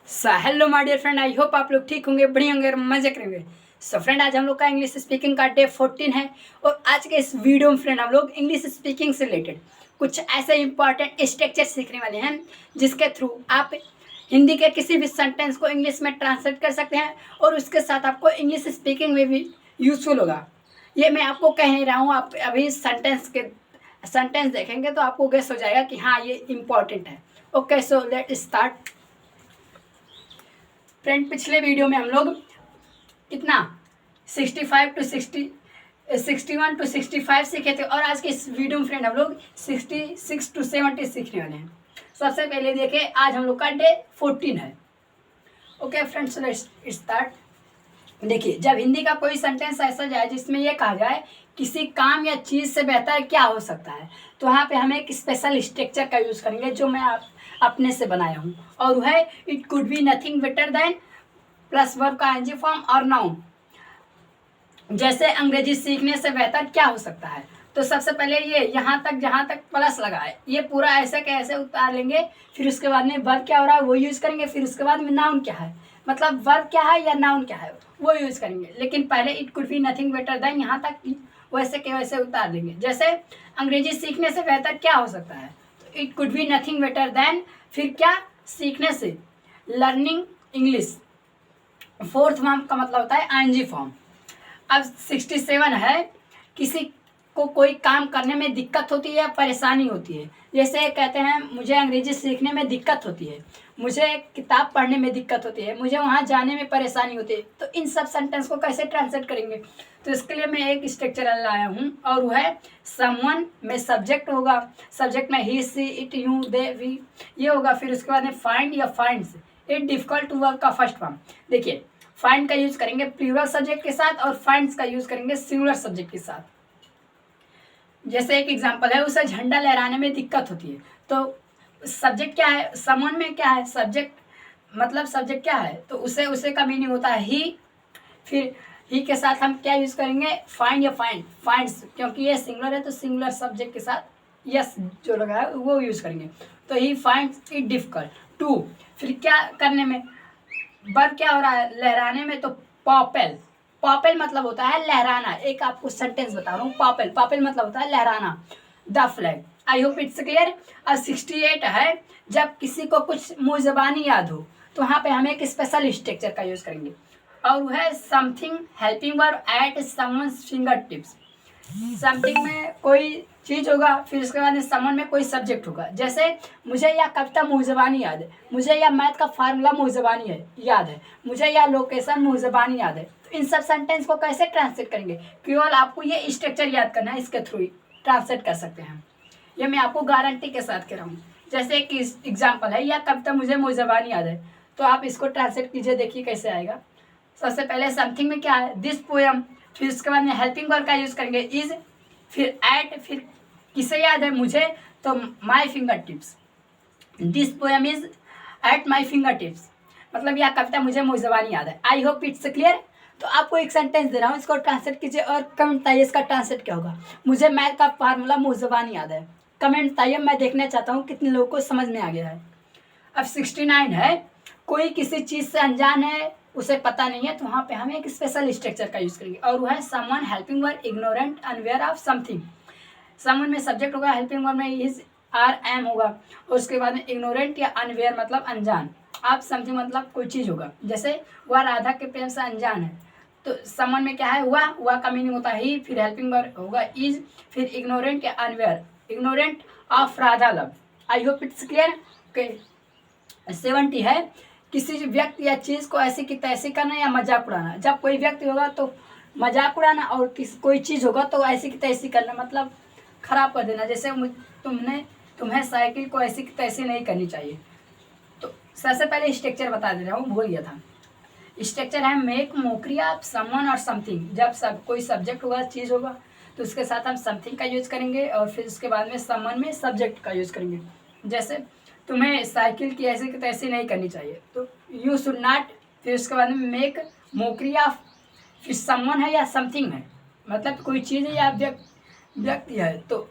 Hello my dear friend, I hope आप लोग ठीक होंगे, बढ़िया होंगे और मजे करेंगे। सो फ्रेंड, आज हम लोग का इंग्लिश स्पीकिंग का डे 14 है और आज के इस वीडियो में फ्रेंड हम लोग इंग्लिश स्पीकिंग से रिलेटेड कुछ ऐसे इंपॉर्टेंट स्ट्रक्चर सीखने वाले हैं जिसके थ्रू आप हिंदी के किसी भी सेंटेंस को इंग्लिश में ट्रांसलेट कर सकते हैं और उसके साथ आपको इंग्लिश स्पीकिंग में भी यूजफुल होगा। ये मैं आपको कह नहीं रहा हूँ, आप अभी सेंटेंस देखेंगे तो आपको गेस हो जाएगा कि हाँ ये इम्पॉर्टेंट है। Okay, so let start. Friend, पिछले वीडियो में हम लोग कितना 61 to 65 सीखे थे और आज के इस वीडियो में फ्रेंड हम लोग 66 to 70 सीखने वाले हैं। सबसे पहले देखें, आज हम लोग का डे 14 है। Okay friends, let's start. देखिए, जब हिंदी का कोई सेंटेंस ऐसा जाए जिसमें यह कहा जाए किसी काम या चीज़ से बेहतर क्या हो सकता है, तो वहाँ पे हम एक स्पेशल स्ट्रक्चर का यूज़ करेंगे जो मैं अपने से बनाया हूँ, और वो है it could be nothing better than plus verb का एनजी फॉर्म और नाउन। जैसे अंग्रेजी सीखने से बेहतर क्या हो सकता है, तो सबसे पहले ये यहाँ तक जहाँ तक प्लस लगा है ये पूरा ऐसे कैसे उतार लेंगे, फिर उसके बाद में वर्ब क्या हो रहा है वो यूज़ करेंगे, फिर उसके बाद में नाउन क्या है, मतलब वर्ब क्या है या नाउन क्या है वो यूज़ करेंगे। लेकिन पहले it could be nothing better than यहाँ तक वैसे के वैसे उतार देंगे। जैसे अंग्रेजी सीखने से बेहतर क्या हो सकता है, तो it could be nothing better than, फिर क्या, सीखने से, लर्निंग इंग्लिश। फोर्थ फॉर्म का मतलब होता है आईएनजी फॉर्म। अब 67 है, किसी को कोई काम करने में दिक्कत होती है या परेशानी होती है। जैसे कहते हैं मुझे अंग्रेजी सीखने में दिक्कत होती है, मुझे किताब पढ़ने में दिक्कत होती है, मुझे वहाँ जाने में परेशानी होती है, तो इन सब सेंटेंस को कैसे ट्रांसलेट करेंगे, तो इसके लिए मैं एक स्ट्रक्चर लाया हूँ और वो है समवन में सब्जेक्ट होगा, सब्जेक्ट में ही she it you they we ये होगा, फिर उसके बाद में फाइंड या finds it difficult to work का फर्स्ट फॉर्म। देखिए, फाइंड का यूज करेंगे प्लूरल सब्जेक्ट के साथ और फाइंड्स का यूज करेंगे सिंगुलर सब्जेक्ट के साथ। जैसे एक एग्जांपल है, उसे झंडा लहराने में दिक्कत होती है, तो सब्जेक्ट क्या है, समवन में क्या है, सब्जेक्ट मतलब सब्जेक्ट क्या है, तो उसे का मीनिंग होता है ही। फिर ही के साथ हम क्या यूज करेंगे, फाइंड या फाइंड्स, क्योंकि ये सिंगुलर है तो सिंगुलर सब्जेक्ट के साथ यस जो लगा है वो यूज करेंगे, तो he finds it difficult to. फिर क्या करने में, वर्ब क्या हो रहा है, लहराने में, तो पॉपेल। पॉपेल मतलब होता है लहराना। एक आपको सेंटेंस बता रहा हूँ, पॉपेल मतलब होता है लहराना, the flag. I hope it's clear. अब 68 है, जब किसी को कुछ मुँह ज़बानी याद हो, तो वहाँ पे हम एक स्पेशल स्ट्रक्चर का यूज़ करेंगे और वो है something helping verb at someone's finger tips. Something में कोई चीज़ होगा, फिर उसके बाद में समवन में कोई सब्जेक्ट होगा। जैसे मुझे यह कविता मुँह ज़बानी याद है, मुझे यह मैथ का फार्मूला मुँह ज़बानी है याद है, मुझे यह लोकेशन मुँह ज़बानी याद है। तो इन सब सेंटेंस को कैसे ट्रांसलेट करेंगे, केवल आपको ये स्ट्रक्चर याद करना है, इसके थ्रू ही ट्रांसलेट कर सकते हैं। ये मैं आपको गारंटी के साथ कह रहा हूँ। जैसे एक एग्जाम्पल है, यह कविता मुझे मुँह ज़बानी याद है, तो आप इसको ट्रांसलेट कीजिए, देखिए कैसे आएगा। सबसे पहले समथिंग में क्या है, दिस पोएम, फिर उसके बाद में हेल्पिंग वर्ब का यूज़ करेंगे इज, फिर एट, फिर किसे याद है, मुझे, तो my finger tips. This poem is at my finger tips, मतलब यह कविता मुझे मुँह ज़बानी याद है। आई होप इट्स क्लियर। तो आपको एक सेंटेंस दे रहा हूँ, इसको ट्रांसलेट कीजिए और कमेंट बताइए इसका ट्रांसलेट क्या होगा। मुझे मैथ का फार्मूला मुँह ज़बानी याद है, कमेंट बताइए, मैं देखना चाहता हूँ कितने लोगों को समझ में आ गया है। अब 69 है, कोई किसी चीज़ से अनजान है, उसे पता नहीं है, तो वहाँ पे हम एक स्पेशल स्ट्रक्चर का यूज़ करेंगे और वो है someone helping verb ignorant unaware of something. Someone में सब्जेक्ट होगा, हेल्पिंग वर्ब में इज आर एम होगा, और उसके बाद में इग्नोरेंट या अनवेयर मतलब अनजान, आप समथिंग मतलब कोई चीज़ होगा। जैसे वह राधा के प्रेम से अनजान है, तो समवन में क्या है, वह का मीनिंग होता है ही, फिर हेल्पिंग वर्ब होगा इज, फिर इग्नोरेंट या unaware, ignorant of Radha love. I hope it's clear. Okay, 70 है, किसी व्यक्ति या चीज़ को ऐसी की तैसी करना या मजाक उड़ाना। जब कोई व्यक्ति होगा तो मजाक उड़ाना, और कोई चीज़ होगा तो ऐसी की तैसी करना मतलब खराब कर देना। जैसे तुम्हें साइकिल को ऐसी की तैसी नहीं करनी चाहिए। तो सबसे पहले स्ट्रक्चर बता दे रहा हूँ, भूल गया था। स्ट्रक्चर है मेक मोकरी ऑफ समवन और समथिंग। जब कोई सब्जेक्ट होगा, चीज़ होगा, तो उसके साथ हम समथिंग का यूज़ करेंगे और फिर उसके बाद में समवन में सब्जेक्ट का यूज़ करेंगे। जैसे तुम्हें साइकिल की ऐसी की तैसी नहीं करनी चाहिए, तो यू शुड नॉट, फिर उसके बाद में मेक मोकरी ऑफ, फिर समवन है या समथिंग है, मतलब कोई चीज़ है या व्यक्ति है, तो